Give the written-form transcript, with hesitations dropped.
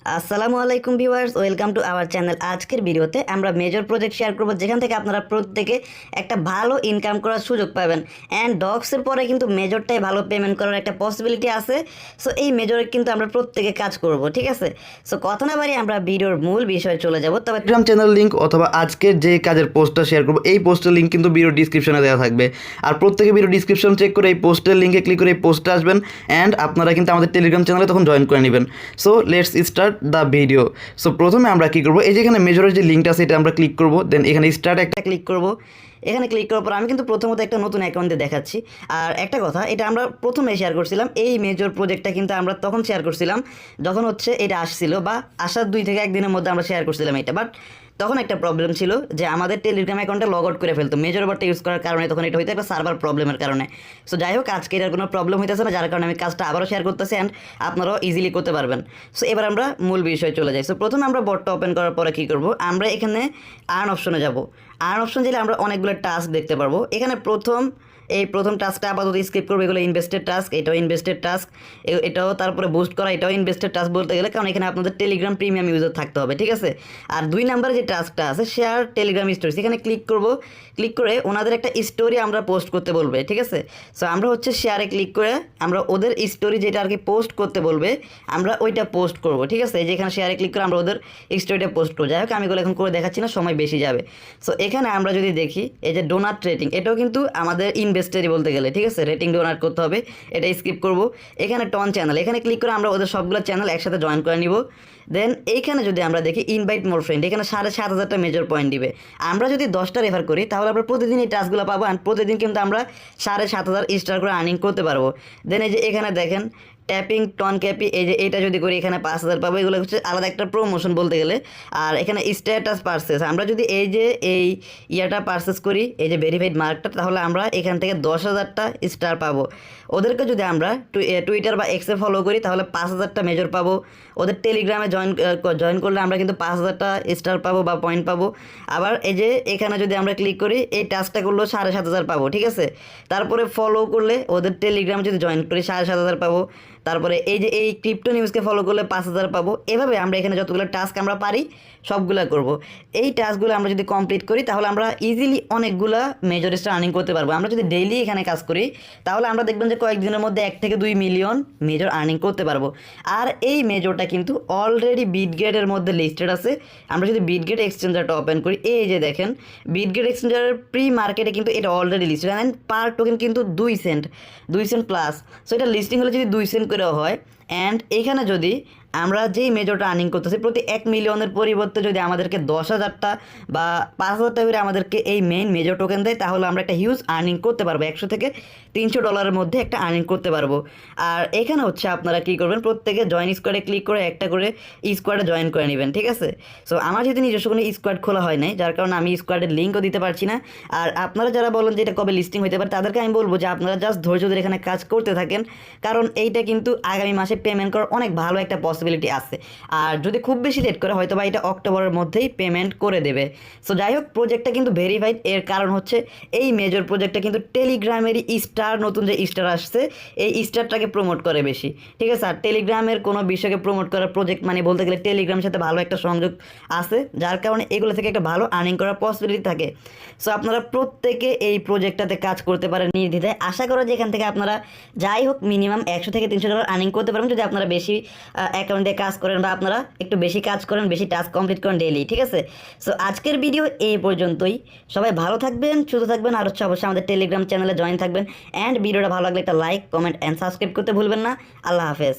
আসসালামু আলাইকুম viewers, welcome to our channel. আজকের ভিডিওতে আমরা মেজর প্রজেক্ট শেয়ার করব, যেখান থেকে আপনারা প্রত্যেকে একটা ভালো ইনকাম করার সুযোগ পাবেন। অ্যান্ড ডগসের পরে কিন্তু মেজরটাই ভালো পেমেন্ট করার একটা পসিবিলিটি আছে। সো এই মেজরে কিন্তু আমরা প্রত্যেকে কাজ করব, ঠিক আছে? সো কথা না বাড়ি আমরা ভিডিওর মূল বিষয়ে চলে যাব। তবে টেলিগ্রাম চ্যানেল লিঙ্ক অথবা আজকের যে কাজের পোস্টটা শেয়ার করবো এই পোস্টের লিঙ্ক কিন্তু ভিডিও ডিসক্রিপশনে দেওয়া থাকবে। আর প্রত্যেকে ভিডিও ডিসক্রিপশন চেক করে এই পোস্টের লিঙ্কে ক্লিক করে এই পোস্টে আসবেন অ্যান্ড আপনারা কিন্তু আমাদের টেলিগ্রাম চ্যানেলে তখন জয়েন করে নেবেন। So let's start the video. So প্রথমে আমরা কী করবো, এই যেখানে মেজরের যে লিঙ্কটা আছে এটা আমরা ক্লিক করবো, দেন এখানে স্টার্ট একটা ক্লিক করব। এখানে ক্লিক করার পর আমি কিন্তু প্রথমত একটা নতুন অ্যাকাউন্টে দেখাচ্ছি। আর একটা কথা, এটা আমরা প্রথমে শেয়ার করছিলাম, এই মেজর প্রজেক্টটা কিন্তু আমরা তখন শেয়ার করছিলাম যখন হচ্ছে এটা আসছিল, বা আসার 2 থেকে 1 দিনের মধ্যে আমরা শেয়ার করছিলাম এটা। বাট তখন একটা প্রবলেম ছিল যে আমাদের টেলিগ্রাম অ্যাকাউন্টে লগ আউট করে ফেলতো মেজর বারটা ইউজ করার কারণে। তখন এটা হয়তো একটা সার্ভার প্রবলেমের কারণে। সো যাই হোক, আজকে এটার কোনো প্রবলেম হইতেছে না, যার কারণে আমি কাজটা আবারও শেয়ার করতেছি অ্যান্ড আপনারাও ইজিলি করতে পারবেন। সো এবার আমরা মূল বিষয়ে চলে যাই। সো প্রথমে আমরা বটটা ওপেন করার পরে কী করবো, আমরা এখানে আর্ন অপশনে যাব। আর্ন অপশন দিলে আমরা অনেকগুলো টাস্ক দেখতে পারবো। এখানে প্রথম টাস্কটা আপাতত স্কিপ করবো, এগুলো ইনভেস্টেড টাস্ক, এটাও ইনভেস্টেড টাস্ক, এটাও তারপরে বুস্ট করা, এটাও ইনভেস্টেড টাস্ক বলতে গেলে, কারণ এখানে আপনাদের টেলিগ্রাম প্রিমিয়াম ইউজার থাকতে হবে, ঠিক আছে? আর 2 নাম্বারে যে টাস্কটা আছে শেয়ার টেলিগ্রাম স্টোরিজ, এখানে ক্লিক করব। ক্লিক করে ওনাদের একটা স্টোরি আমরা পোস্ট করতে বলবে, ঠিক আছে? সো আমরা হচ্ছে শেয়ারে ক্লিক করে আমরা ওদের স্টোরি যেটা আর কি পোস্ট করতে বলবে আমরা ওইটা পোস্ট করব, ঠিক আছে? যেখানে শেয়ারে ক্লিক করে আমরা ওদের স্টোরিটা পোস্ট করবো। যাই হোক, আমি এগুলো এখন করে দেখাচ্ছি না, সময় বেশি যাবে। সো এখানে আমরা যদি দেখি এই যে ডোনাট রেটিং, এটাও কিন্তু আমাদের ইনভেস্টারই বলতে গেলে, ঠিক আছে? রেটিং ডোনাট করতে হবে, এটা স্কিপ করব। এখানে টন চ্যানেল, এখানে ক্লিক করে আমরা ওদের সবগুলো চ্যানেল একসাথে জয়েন করে নিব। দেন এইখানে যদি আমরা দেখি ইনভাইট মোর ফ্রেন্ড, এখানে 7,500টা মেজর পয়েন্ট দিবে। আমরা যদি 10টা রেফার করি তাহলে আমরা প্রতিদিন এই টাস্কগুলো পাবো, আর প্রতিদিন কিন্তু আমরা 7,500 স্টার করে আর্নিং করতে পারবো। দেন এই যে এখানে দেখেন ট্যাপিং টন ক্যাপি, এই যে এটা যদি করি এখানে 5,000 পাবো। এগুলো হচ্ছে আলাদা একটা প্রমোশন বলতে গেলে। আর এখানে স্ট্যাটাস পারচেস, আমরা যদি এই যে এই ইয়াটা পারচেস করি, এই যে ভেরিফাইড মার্কটা, তাহলে আমরা এখান থেকে 10,000টা স্টার পাবো। ওদেরকে যদি আমরা টুইটার বা এক্সে ফলো করি তাহলে 5,000টা মেজর পাবো। ওদের টেলিগ্রামে জয়েন করলে আমরা কিন্তু 5,000টা স্টার পাবো বা পয়েন্ট পাবো। আবার এই যে এখানে যদি আমরা ক্লিক করি এই টাস্কটা করলেও 7,500 পাবো, ঠিক আছে? তারপরে ফলো করলে ওদের টেলিগ্রামে যদি জয়েন করি 7,500 পাবো। তারপরে এই যে এই ক্রিপ্টো নিউজকে ফলো করলে 5,000 পাবো। এভাবে আমরা এখানে যতগুলো টাস্ক আমরা পারি সবগুলো করব। এই টাস্কগুলো আমরা যদি কমপ্লিট করি তাহলে আমরা ইজিলি অনেকগুলা মেজর স্টার আর্নিং করতে পারবো। আমরা যদি ডেইলি এখানে কাজ করি তাহলে আমরা দেখবেন যে কয়েকদিনের মধ্যে 1 থেকে 2 মিলিয়ন মেজর আর্নিং করতে পারবো। আর এই মেজরটা কিন্তু অলরেডি বিটগেটের মধ্যে লিস্টেড আছে। আমরা যদি বিটগেট এক্সচেঞ্জারটা ওপেন করি, এই যে দেখেন বিটগেট এক্সচেঞ্জারের প্রি মার্কেটে কিন্তু এটা already listed, and per token কিন্তু 2 সেন্ট প্লাস। সো এটা লিস্টিং হলে যদি 2 সেন্ট করে হয়, অ্যান্ড এইখানে যদি আমরা যেই মেজরটা আর্নিং করতেছি প্রতি 1 মিলিয়নের পরিবর্তে যদি আমাদেরকে 10,000টা বা 5,000টা করে আমাদেরকে এই মেইন মেজর টোকেন দেয়, তাহলে আমরা একটা হিউজ আর্নিং করতে পারবো। 100 থেকে 300 ডলারের মধ্যে একটা আর্নিং করতে পারবো। আর এখানে হচ্ছে আপনারা কী করবেন, প্রত্যেকে জয়েন স্কোয়াডে ক্লিক করে একটা করে স্কোয়াডে জয়েন করে নেবেন, ঠিক আছে? সো আমার যেহেতু নিজস্ব কোনো স্কোয়াড খোলা হয় নাই, যার কারণে আমি স্কোয়াডের লিঙ্কও দিতে পারছি না। আর আপনারা যারা বলেন যে এটা কবে লিস্টিং হতে পারে, তাদেরকে আমি বলবো যে আপনারা জাস্ট ধৈর্য ধরে এখানে কাজ করতে থাকেন, কারণ এইটা কিন্তু আগামী মাসে পেমেন্ট করার অনেক ভালো একটা পসিবিলিটি আছে। আর যদি খুব বেশি লেট করে হয়তো বা এটা অক্টোবরের মধ্যেই পেমেন্ট করে দেবে। সো যাই হোক, প্রজেক্টটা কিন্তু ভেরিফাইড। এর কারণ হচ্ছে এই মেজর প্রজেক্টটা কিন্তু টেলিগ্রামেরই স্টার, নতুন যে স্টার আসছে এই স্টারটাকে প্রমোট করে বেশি, ঠিক আছে? আর টেলিগ্রামের কোনো বিষয়কে প্রমোট করার প্রজেক্ট মানে বলতে গেলে টেলিগ্রামের সাথে ভালো একটা সংযোগ আছে, যার কারণে এগুলো থেকে একটা ভালো আর্নিং করার পসিবিলিটি থাকে। সো আপনারা প্রত্যেকে এই প্রজেক্টটাতে কাজ করতে পারেন নির্দ্বিধায়। আশা করো যে এখান থেকে আপনারা যাই হোক মিনিমাম 100 থেকে 300 ডলার আর্নিং করতে পারবেন, যদি আপনারা বেশি অ্যাকাউন্টে কাজ করেন বা আপনারা একটু বেশি কাজ করেন, বেশি টাস্ক কমপ্লিট করেন ডেইলি, ঠিক আছে? সো আজকের ভিডিও এই পর্যন্তই। সবাই ভালো থাকবেন, সুস্থ থাকবেন, আর হচ্ছে অবশ্যই আমাদের টেলিগ্রাম চ্যানেলে জয়েন থাকবেন। অ্যান্ড ভিডিওটা ভালো লাগলে একটা লাইক, কমেন্ট অ্যান্ড সাবস্ক্রাইব করতে ভুলবেন না। আল্লাহ হাফেজ।